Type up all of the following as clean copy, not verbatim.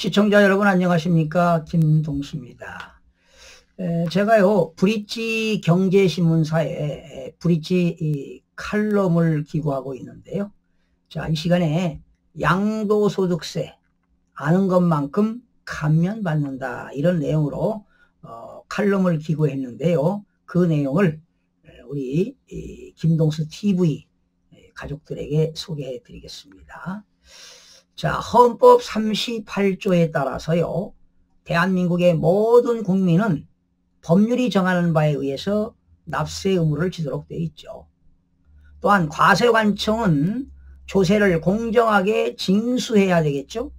시청자 여러분 안녕하십니까? 김동수입니다. 제가요 브릿지 경제신문사에 브릿지 칼럼을 기고하고 있는데요. 자, 이 시간에 양도소득세 아는 것만큼 감면받는다 이런 내용으로 칼럼을 기고했는데요. 그 내용을 우리 김동수 TV 가족들에게 소개해 드리겠습니다. 자, 헌법 38조에 따라서요, 대한민국의 모든 국민은 법률이 정하는 바에 의해서 납세 의무를 지도록 되어 있죠. 또한 과세관청은 조세를 공정하게 징수해야 되겠죠.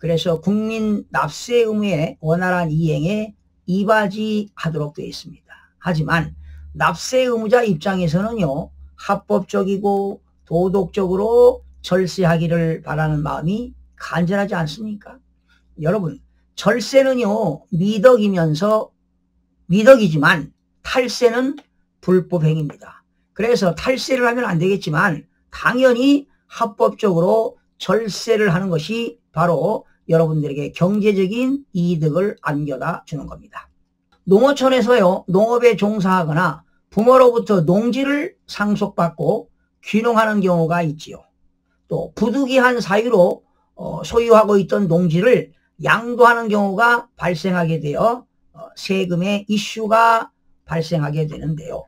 그래서 국민 납세 의무의 원활한 이행에 이바지하도록 되어 있습니다. 하지만 납세 의무자 입장에서는요, 합법적이고 도덕적으로 절세하기를 바라는 마음이 간절하지 않습니까? 여러분, 절세는요, 미덕이지만 탈세는 불법행위입니다. 그래서 탈세를 하면 안 되겠지만 당연히 합법적으로 절세를 하는 것이 바로 여러분들에게 경제적인 이득을 안겨다 주는 겁니다. 농어촌에서요, 농업에 종사하거나 부모로부터 농지를 상속받고 귀농하는 경우가 있지요. 또 부득이한 사유로 소유하고 있던 농지를 양도하는 경우가 발생하게 되어 세금의 이슈가 발생하게 되는데요.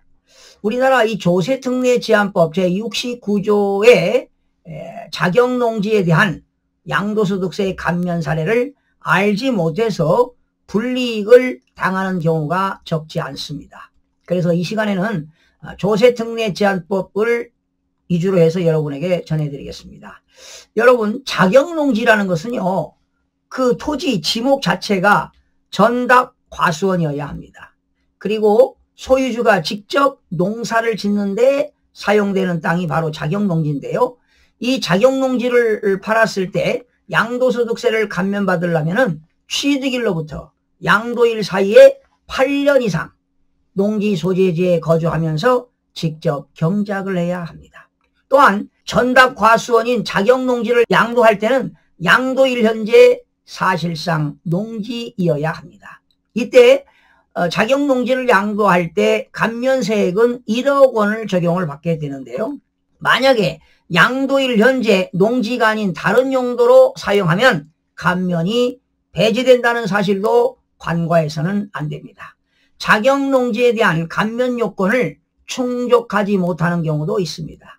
우리나라 이 조세특례제한법 제69조의 자격농지에 대한 양도소득세 감면 사례를 알지 못해서 불이익을 당하는 경우가 적지 않습니다. 그래서 이 시간에는 조세특례제한법을 위주로 해서 여러분에게 전해드리겠습니다. 여러분, 자격농지라는 것은요, 그 토지 지목 자체가 전답 과수원이어야 합니다. 그리고 소유주가 직접 농사를 짓는데 사용되는 땅이 바로 자격농지인데요. 이 자격농지를 팔았을 때 양도소득세를 감면받으려면 취득일로부터 양도일 사이에 8년 이상 농지 소재지에 거주하면서 직접 경작을 해야 합니다. 또한 전답 과수원인 자격농지를 양도할 때는 양도일 현재 사실상 농지이어야 합니다. 이때 자격농지를 양도할 때 감면세액은 1억 원을 적용을 받게 되는데요. 만약에 양도일 현재 농지가 아닌 다른 용도로 사용하면 감면이 배제된다는 사실도 관과해서는 안 됩니다. 자격농지에 대한 감면 요건을 충족하지 못하는 경우도 있습니다.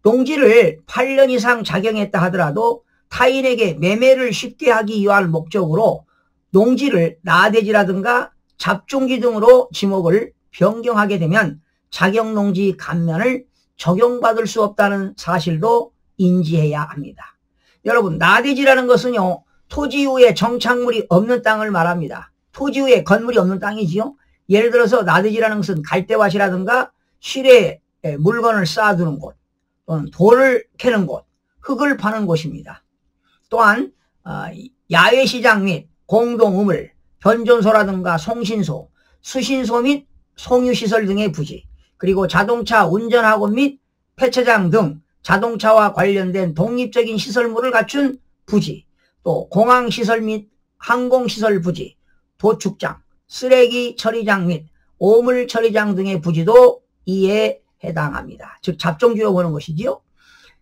농지를 8년 이상 작용했다 하더라도 타인에게 매매를 쉽게 하기 위한 목적으로 농지를 나대지라든가 잡종지 등으로 지목을 변경하게 되면 자격농지 감면을 적용받을 수 없다는 사실도 인지해야 합니다. 여러분, 나대지라는 것은요, 토지 위에 정착물이 없는 땅을 말합니다. 토지 위에 건물이 없는 땅이지요. 예를 들어서 나대지라는 것은 갈대밭이라든가 실에 물건을 쌓아두는 곳, 돌을 캐는 곳, 흙을 파는 곳입니다. 또한 야외시장 및 공동우물, 변전소라든가 송신소, 수신소 및 송유시설 등의 부지, 그리고 자동차 운전학원 및 폐차장 등 자동차와 관련된 독립적인 시설물을 갖춘 부지, 또 공항시설 및 항공시설 부지, 도축장, 쓰레기 처리장 및 오물 처리장 등의 부지도 이에 해당합니다. 즉 잡종지로 보는 것이지요.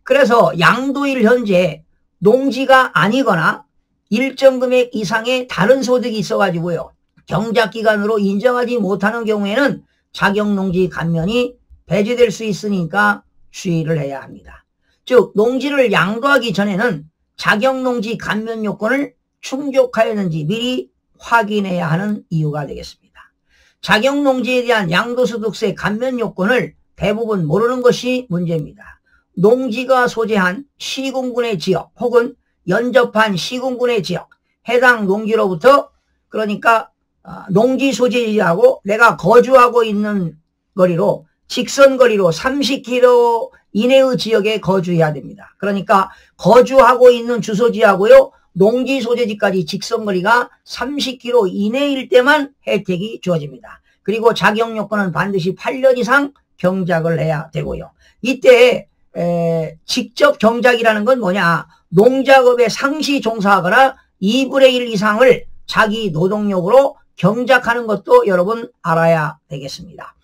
그래서 양도일 현재 농지가 아니거나 일정 금액 이상의 다른 소득이 있어가지고요, 경작기간으로 인정하지 못하는 경우에는 자격농지 감면이 배제될 수 있으니까 주의를 해야 합니다. 즉 농지를 양도하기 전에는 자격농지 감면 요건을 충족하였는지 미리 확인해야 하는 이유가 되겠습니다. 자격농지에 대한 양도소득세 감면 요건을 대부분 모르는 것이 문제입니다. 농지가 소재한 시군군의 지역 혹은 연접한 시군군의 지역, 해당 농지로부터, 그러니까 농지 소재지하고 내가 거주하고 있는 거리로 직선거리로 30km 이내의 지역에 거주해야 됩니다. 그러니까 거주하고 있는 주소지하고요, 농지 소재지까지 직선거리가 30km 이내일 때만 혜택이 주어집니다. 그리고 자격 요건은 반드시 8년 이상 경작을 해야 되고요. 이때 직접 경작이라는 건 뭐냐, 농작업에 상시 종사하거나 2분의 1 이상을 자기 노동력으로 경작하는 것도 여러분 알아야 되겠습니다.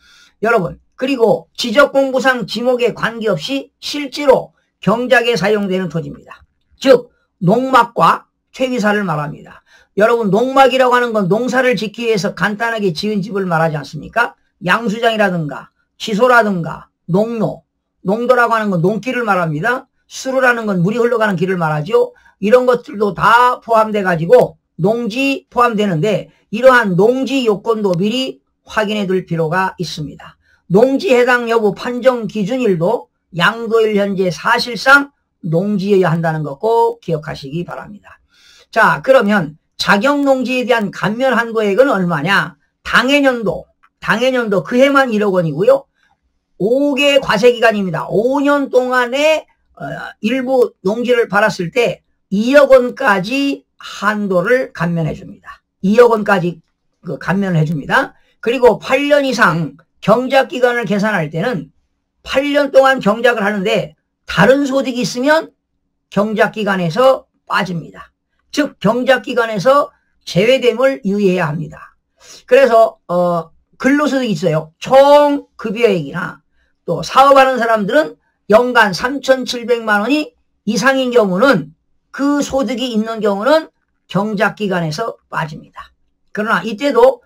여러분, 그리고 지적공부상 지목에 관계없이 실제로 경작에 사용되는 토지입니다. 즉 농막과 퇴비사를 말합니다. 여러분, 농막이라고 하는 건 농사를 짓기 위해서 간단하게 지은 집을 말하지 않습니까? 양수장이라든가 취소라든가 농로, 농도라고 하는 건 농길을 말합니다. 수로라는 건 물이 흘러가는 길을 말하죠. 이런 것들도 다 포함돼 가지고 농지 포함되는데, 이러한 농지 요건도 미리 확인해 둘 필요가 있습니다. 농지 해당 여부 판정 기준일도 양도일 현재 사실상 농지여야 한다는 거 꼭 기억하시기 바랍니다. 자, 그러면 자격농지에 대한 감면 한도액은 얼마냐? 당해년도 그 해만 1억 원이고요. 5개 과세기간입니다. 5년 동안에 일부 농지를 팔았을 때 2억 원까지 한도를 감면해 줍니다. 2억 원까지 감면을 해줍니다. 그리고 8년 이상 경작기간을 계산할 때는 8년 동안 경작을 하는데 다른 소득이 있으면 경작기간에서 빠집니다. 즉 경작기간에서 제외됨을 유의해야 합니다. 그래서 근로소득이 있어요. 총 급여액이나 또 사업하는 사람들은 연간 3,700만 원이 이상인 경우는, 그 소득이 있는 경우는 경작기간에서 빠집니다. 그러나 이때도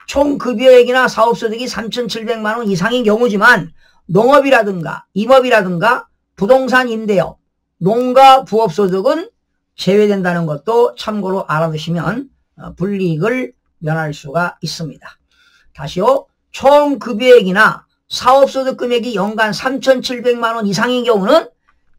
총 급여액이나 사업소득이 3,700만 원 이상인 경우지만 농업이라든가 임업이라든가 부동산 임대업, 농가 부업소득은 제외된다는 것도 참고로 알아두시면 불이익을 면할 수가 있습니다. 다시요. 총 급여액이나 사업소득 금액이 연간 3,700만 원 이상인 경우는,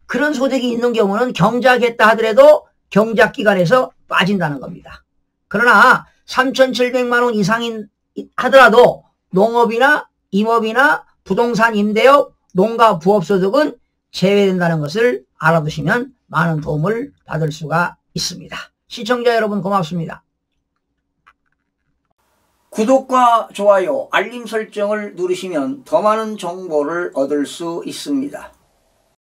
그런 소득이 있는 경우는 경작했다 하더라도 경작기간에서 빠진다는 겁니다. 그러나 3,700만 원 이상인 하더라도 농업이나 임업이나 부동산 임대업, 농가 부업소득은 제외된다는 것을 알아두시면 많은 도움을 받을 수가 있습니다. 시청자 여러분 고맙습니다. 구독과 좋아요, 알림 설정을 누르시면 더 많은 정보를 얻을 수 있습니다.